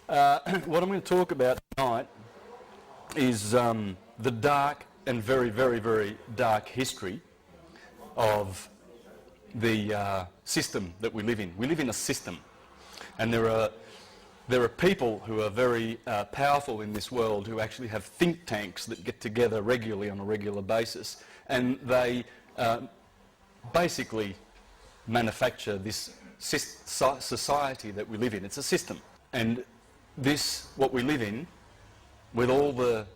What I'm going to talk about tonight is the dark and very, very, very dark history of the system that we live in. We live in a system, and there are people who are very powerful in this world who actually have think tanks that get together regularly on a regular basis, and they basically manufacture this society that we live in. It's a system. And this, what we live in, with all the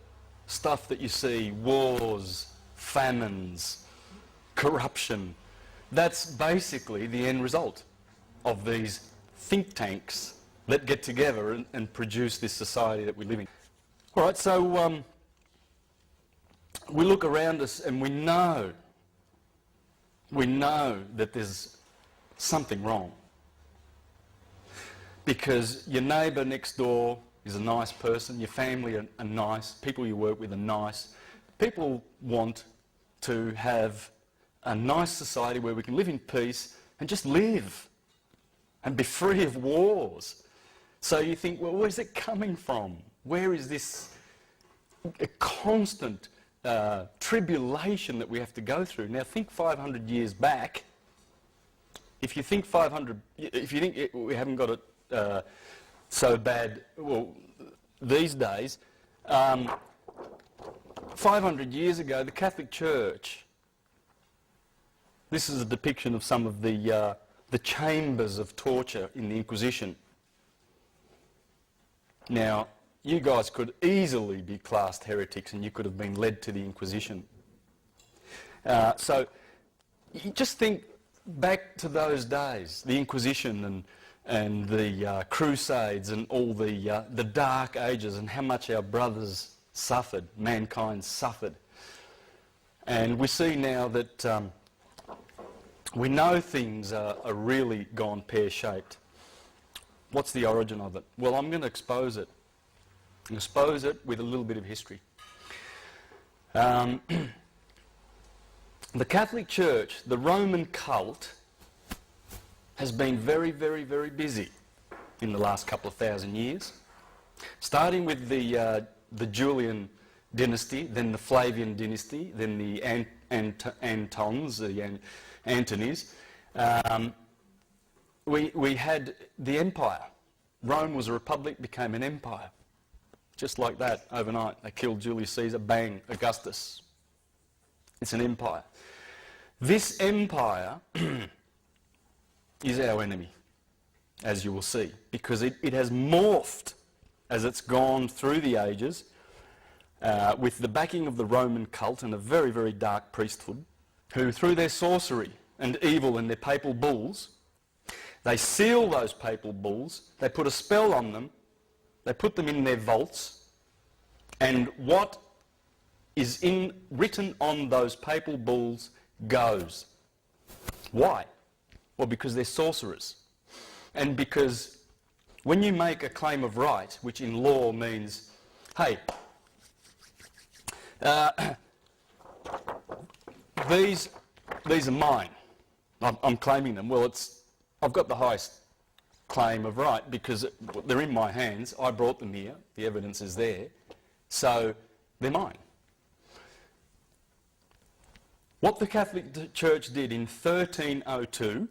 stuff that you see, wars, famines, corruption, that's basically the end result of these think tanks that get together and produce this society that we live in. All right, so we look around us and we know that there's something wrong. Because your neighbour next door is a nice person, your family are nice, people you work with are nice. People want to have a nice society where we can live in peace and just live and be free of wars. So you think, well, where's it coming from? Where is this a constant tribulation that we have to go through? Now think 500 years back. If you think we haven't got it so bad, well, these days, 500 years ago, the Catholic Church, this is a depiction of some of the chambers of torture in the Inquisition. Now, you guys could easily be classed heretics and you could have been led to the Inquisition. So, you just think back to those days, the Inquisition and the Crusades and all the Dark Ages, and how much our brothers suffered, mankind suffered. And we see now that we know things are really gone pear-shaped. What's the origin of it? Well, I'm going to expose it. Expose it with a little bit of history. The Catholic Church, the Roman cult, has been very, very, very busy in the last couple of thousand years. Starting with the Julian dynasty, then the Flavian dynasty, then the Antons, the Antonys. We had the empire. Rome was a republic, became an empire. Just like that, overnight. They killed Julius Caesar, bang, Augustus. It's an empire. This empire is our enemy, as you will see, because it has morphed as it's gone through the ages with the backing of the Roman cult and a very, very dark priesthood, who through their sorcery and evil and their papal bulls, they seal those papal bulls, they put a spell on them, they put them in their vaults, and what is written on those papal bulls goes. Why? Well, because they're sorcerers. And because when you make a claim of right, which in law means, hey, these are mine. I'm claiming them. Well, I've got the highest claim of right because they're in my hands. I brought them here. The evidence is there. So they're mine. What the Catholic Church did in 1302,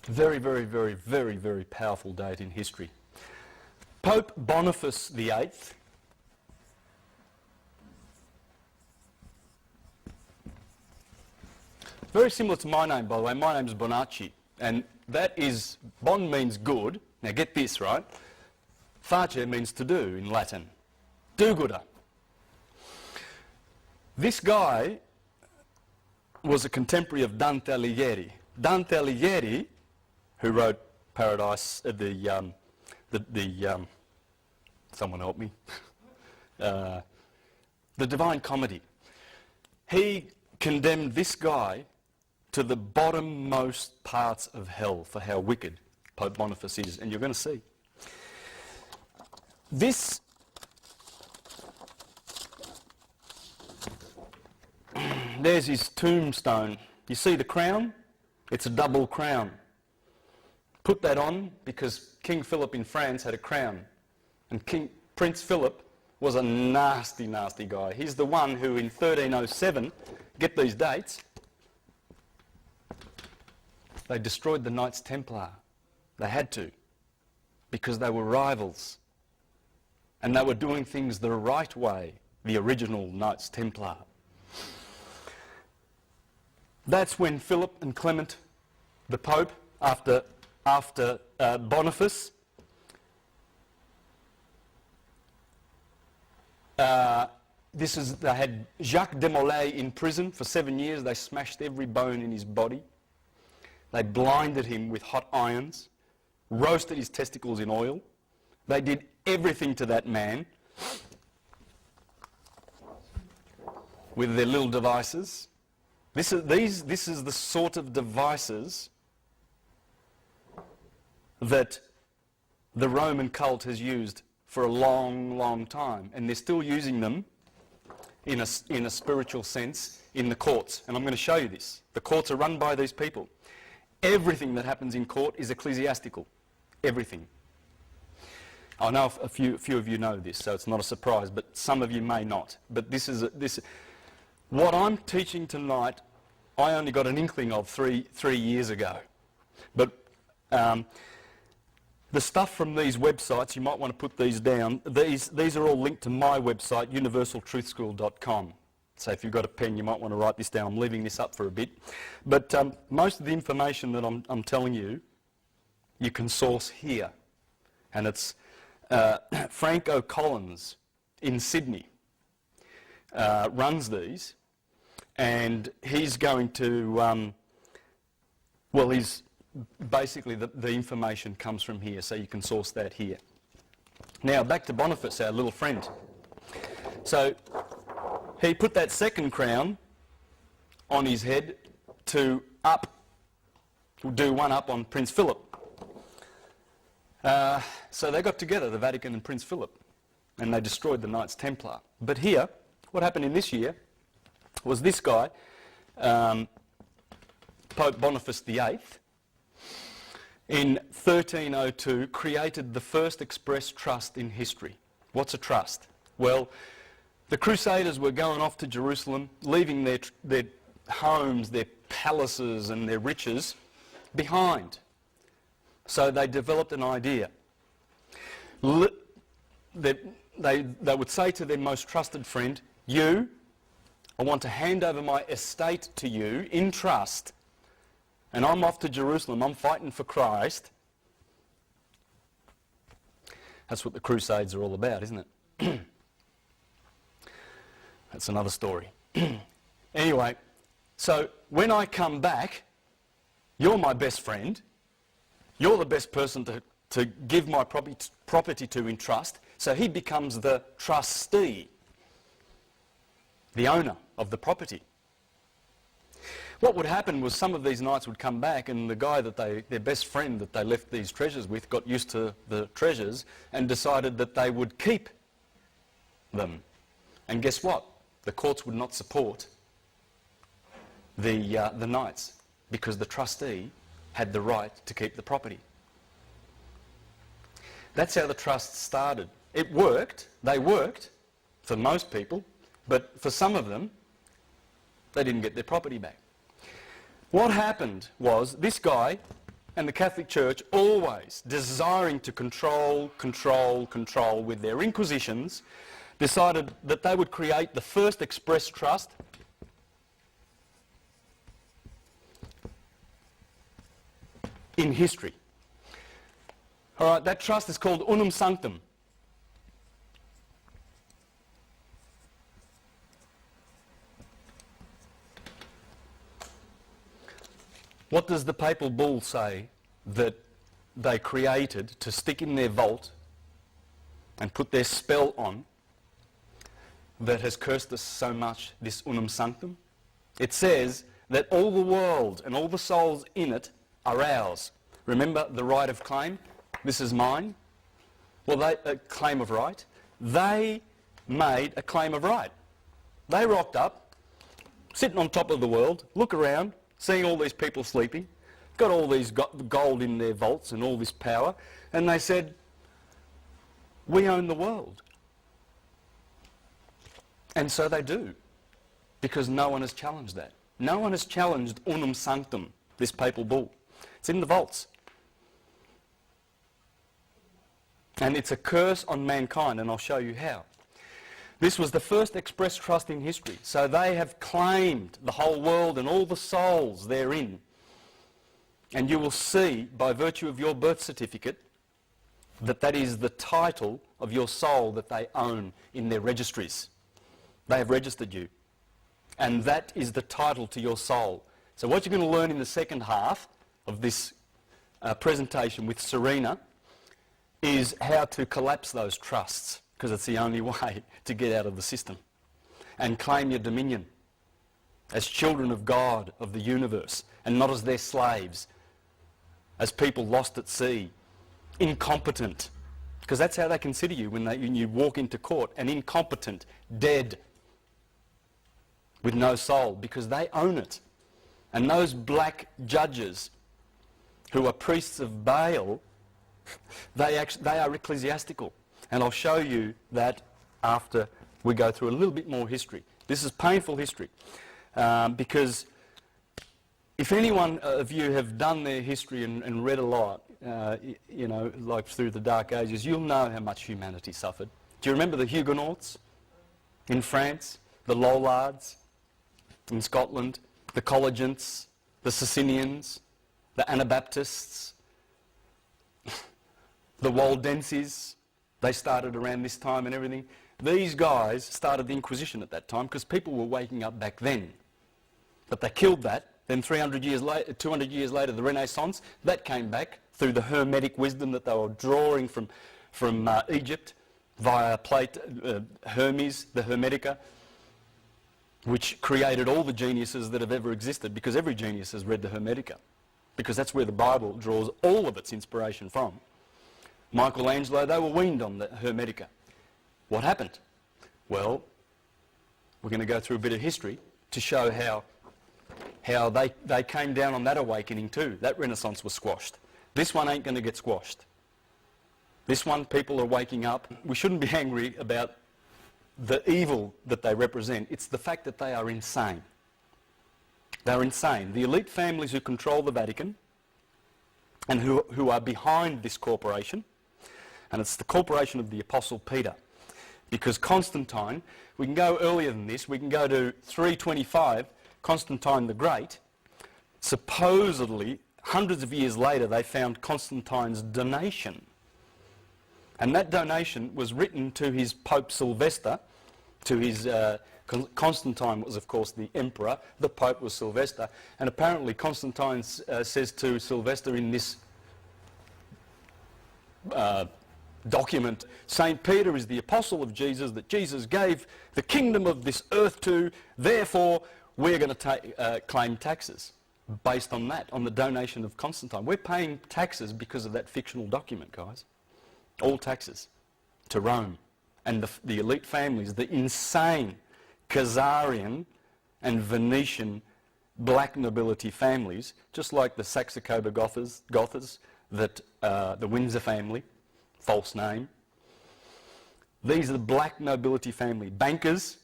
very, very, very, very, very powerful date in history. Pope Boniface VIII, very similar to my name, by the way. My name's Bonacci, and that is, bon means good. Now get this, right? Face means to do in Latin. Do-gooder. This guy was a contemporary of Dante Alighieri. Dante Alighieri, who wrote Paradise, someone help me, the Divine Comedy. He condemned this guy to the bottommost parts of hell for how wicked Pope Boniface is, and you're going to see. This there's his tombstone. You see the crown? It's a double crown. Put that on because King Philip in France had a crown. And Prince Philip was a nasty, nasty guy. He's the one who in 1307, get these dates, they destroyed the Knights Templar. They had to, because they were rivals. And they were doing things the right way, the original Knights Templar. That's when Philip and Clement, the Pope, after Boniface, they had Jacques de Molay in prison for 7 years. They smashed every bone in his body. They blinded him with hot irons, roasted his testicles in oil. They did everything to that man with their little devices. This is the sort of devices that the Roman cult has used for a long, long time, and they're still using them in a spiritual sense in the courts. And I'm going to show you this. The courts are run by these people. Everything that happens in court is ecclesiastical. Everything. I know a few of you know this, so it's not a surprise, but some of you may not. But what I'm teaching tonight, I only got an inkling of three years ago. But the stuff from these websites, you might want to put these down. These are all linked to my website, universaltruthschool.com. So if you've got a pen, you might want to write this down. I'm leaving this up for a bit. But most of the information that I'm telling you, you can source here. And it's Frank O'Collins in Sydney runs these. And he's going to, he's basically the information comes from here, so you can source that here. Now, back to Boniface, our little friend. So, he put that second crown on his head to do one up on Prince Philip. So they got together, the Vatican and Prince Philip, and they destroyed the Knights Templar. But here, what happened in this year was this guy, Pope Boniface VIII, in 1302 created the first express trust in history. What's a trust? Well, the Crusaders were going off to Jerusalem, leaving their homes, their palaces and their riches behind. So they developed an idea. They would say to their most trusted friend, I want to hand over my estate to you in trust, and I'm off to Jerusalem, I'm fighting for Christ. That's what the Crusades are all about, isn't it? That's another story. Anyway, so when I come back, you're my best friend, you're the best person to give my property to in trust, so he becomes the trustee, the owner of the property. What would happen was some of these knights would come back, and the guy their best friend that they left these treasures with got used to the treasures and decided that they would keep them. And guess what? The courts would not support the knights because the trustee had the right to keep the property. That's how the trust started. It worked. They worked for most people, but for some of them, they didn't get their property back. What happened was this guy and the Catholic Church, always desiring to control with their inquisitions, decided that they would create the first express trust in history. All right, that trust is called Unum Sanctum. What does the papal bull say that they created to stick in their vault and put their spell on that has cursed us so much, this Unum Sanctum? It says that all the world and all the souls in it are ours. Remember the right of claim? This is mine. Well, a claim of right. They made a claim of right. They rocked up, sitting on top of the world, look around, seeing all these people sleeping, got all these gold in their vaults and all this power, and they said, we own the world. And so they do, because no one has challenged that. No one has challenged unum sanctum, this papal bull. It's in the vaults. And it's a curse on mankind, and I'll show you how. This was the first express trust in history. So they have claimed the whole world and all the souls therein. And you will see, by virtue of your birth certificate, that that is the title of your soul that they own in their registries. They have registered you. And that is the title to your soul. So what you're going to learn in the second half of this presentation with Serena is how to collapse those trusts, because it's the only way to get out of the system and claim your dominion as children of God, of the universe, and not as their slaves, as people lost at sea, incompetent, because that's how they consider you when you walk into court, an incompetent, dead, with no soul, because they own it. And those black judges who are priests of Baal, they are ecclesiastical. And I'll show you that after we go through a little bit more history. This is painful history, because if anyone of you have done their history and read a lot, you know, like through the Dark Ages, you'll know how much humanity suffered. Do you remember the Huguenots in France, the Lollards in Scotland, the Collegiants, the Socinians, the Anabaptists, the Waldenses? They started around this time and everything. These guys started the Inquisition at that time because people were waking up back then. But they killed that. Then 300 years later, 200 years later, the Renaissance, that came back through the Hermetic wisdom that they were drawing from Egypt via Hermes, the Hermetica, which created all the geniuses that have ever existed, because every genius has read the Hermetica, because that's where the Bible draws all of its inspiration from. Michelangelo, they were weaned on the Hermetica. What happened? Well, we're going to go through a bit of history to show how they came down on that awakening too. That Renaissance was squashed. This one ain't going to get squashed. This one, people are waking up. We shouldn't be angry about the evil that they represent. It's the fact that they are insane. They're insane. The elite families who control the Vatican and who are behind this corporation, and it's the corporation of the Apostle Peter, because Constantine, we can go earlier than this, we can go to 325, Constantine the Great. Supposedly, hundreds of years later, they found Constantine's donation. And that donation was written to his Pope Sylvester, to his... Constantine was, of course, the emperor. The Pope was Sylvester. And apparently Constantine says to Sylvester in this document, St. Peter is the apostle of Jesus, that Jesus gave the kingdom of this earth to, therefore we're going to claim taxes based on that, on the donation of Constantine. We're paying taxes because of that fictional document, guys. All taxes to Rome. And the elite families, the insane Khazarian and Venetian black nobility families, just like the Saxe-Coburg-Gothas, that the Windsor family, false name. These are the black nobility family. Bankers,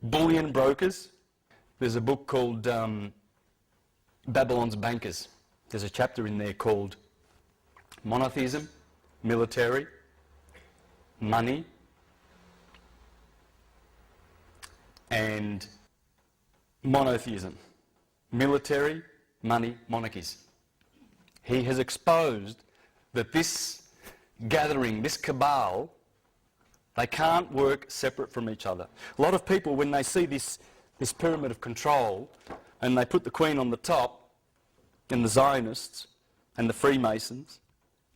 bullion brokers. There's a book called Babylon's Bankers. There's a chapter in there called Monotheism, Military, Money, and monotheism, military, money, monarchies. He has exposed that this gathering, this cabal, they can't work separate from each other. A lot of people, when they see this pyramid of control, and they put the Queen on the top, and the Zionists and the Freemasons,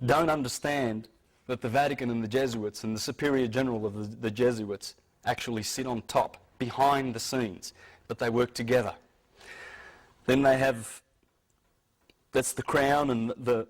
don't understand that the Vatican and the Jesuits and the Superior General of the Jesuits actually sit on top, behind the scenes, but they work together. Then they have, that's the crown and the